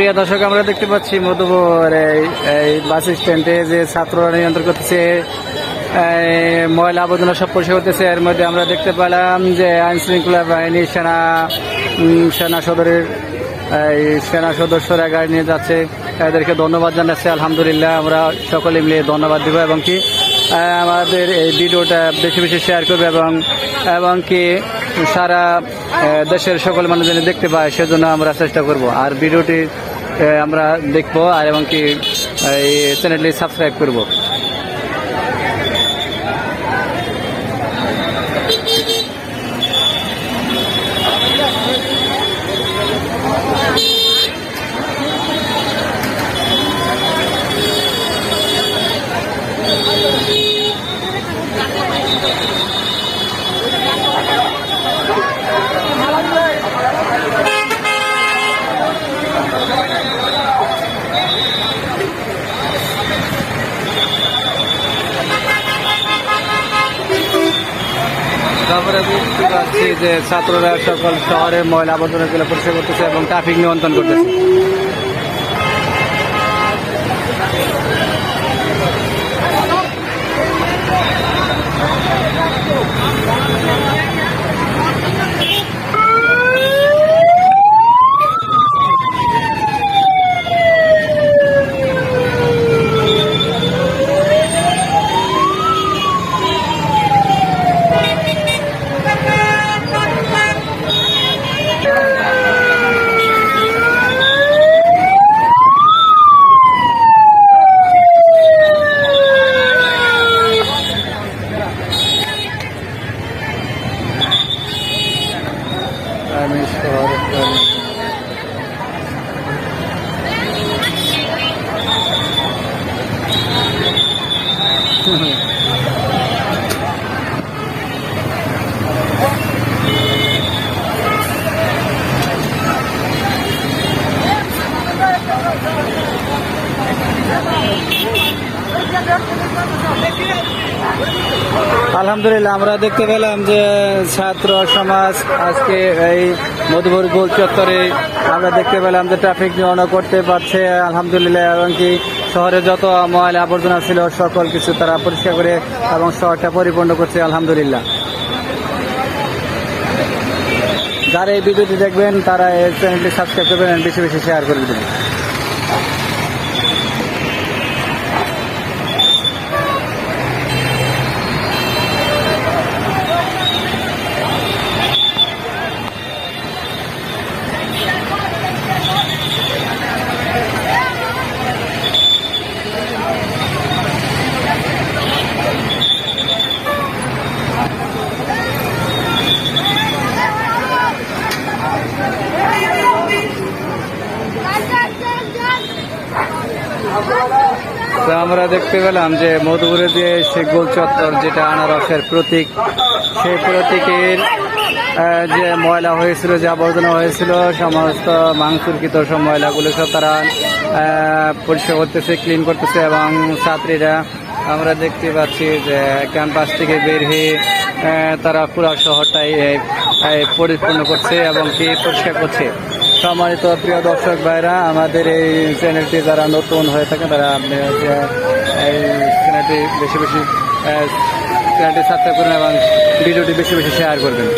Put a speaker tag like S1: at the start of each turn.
S1: প্রিয় দর্শক, আমরা দেখতে পাচ্ছি মধুপুর এই বাস স্ট্যান্ডে যে ছাত্ররা নিয়ন্ত্রণ করতেছে, ময়লা আবর্জনা সব পরিষ্কার করতেছে। এর মধ্যে আমরা দেখতে পেলাম যে আইন শৃঙ্খলা বাহিনী সেনা সদরের সেনা সদস্যরা গাড়ি নিয়ে যাচ্ছে। এদেরকে ধন্যবাদ জানাচ্ছি। আলহামদুলিল্লাহ, আমরা সকলে মিলে ধন্যবাদ দিব এবং কি আমাদের এই ভিডিওটা বেশি বেশি শেয়ার করবে এবং কি সারা দেশের সকল মানুষ যেন দেখতে পায়, সেজন্য আমরা চেষ্টা করব। আর ভিডিওটি আমরা দেখবো আর এবং কি এই চ্যানেলটি সাবস্ক্রাইব করব। তারপরে বুঝতে পারছি যে ছাত্ররা সকল শহরের ময়লা আবর্জনাগুলো পরিষ্কার করতেছে এবং ট্রাফিক নিয়ন্ত্রণ করতেছে। আমি আলহামদুলিল্লাহ, আমরা দেখতে পেলাম যে ছাত্র সমাজ আজকে এই মধুপুর গোল চত্বরে আমরা দেখতে পেলাম যে ট্রাফিক নিয়ন্ত্রণ করতে পারছে আলহামদুলিল্লাহ, এবং কি শহরে যত ময়লা আবর্জনা ছিল সকল কিছু তারা পরিষ্কার করে এবং শহরটা পরিপূর্ণ করছে আলহামদুলিল্লাহ। যারা এই ভিডিওটি দেখবেন তারা এই চ্যানেলটি সাবস্ক্রাইব করবেন, বেশি বেশি শেয়ার করে দেবেন। আমরা দেখতে পেলাম যে মধুপুরে যে সে গোল চত্বর, যেটা আনারসের প্রতীক, সেই প্রতীকের যে ময়লা হয়েছিল, যে আবর্জনা হয়েছিল, সমস্ত মাংসুরকৃত সব ময়লাগুলো সব তারা পরিষ্কার করতেছে, ক্লিন করতেছে। এবং ছাত্রীরা আমরা দেখতে পাচ্ছি যে ক্যাম্পাস থেকে বের হয়ে তারা পুরো শহরটাই পরিপূর্ণ করছে এবং কি পরিষ্কার করছে। সম্মানিত প্রিয় দর্শক ভাইরা, আমাদের এই চ্যানেলটি যারা নতুন হয়ে থাকে তারা এই চ্যানেলটি বেশি বেশি চ্যানেলটি সাবস্ক্রাইব করবেন এবং ভিডিওটি বেশি বেশি শেয়ার করবেন।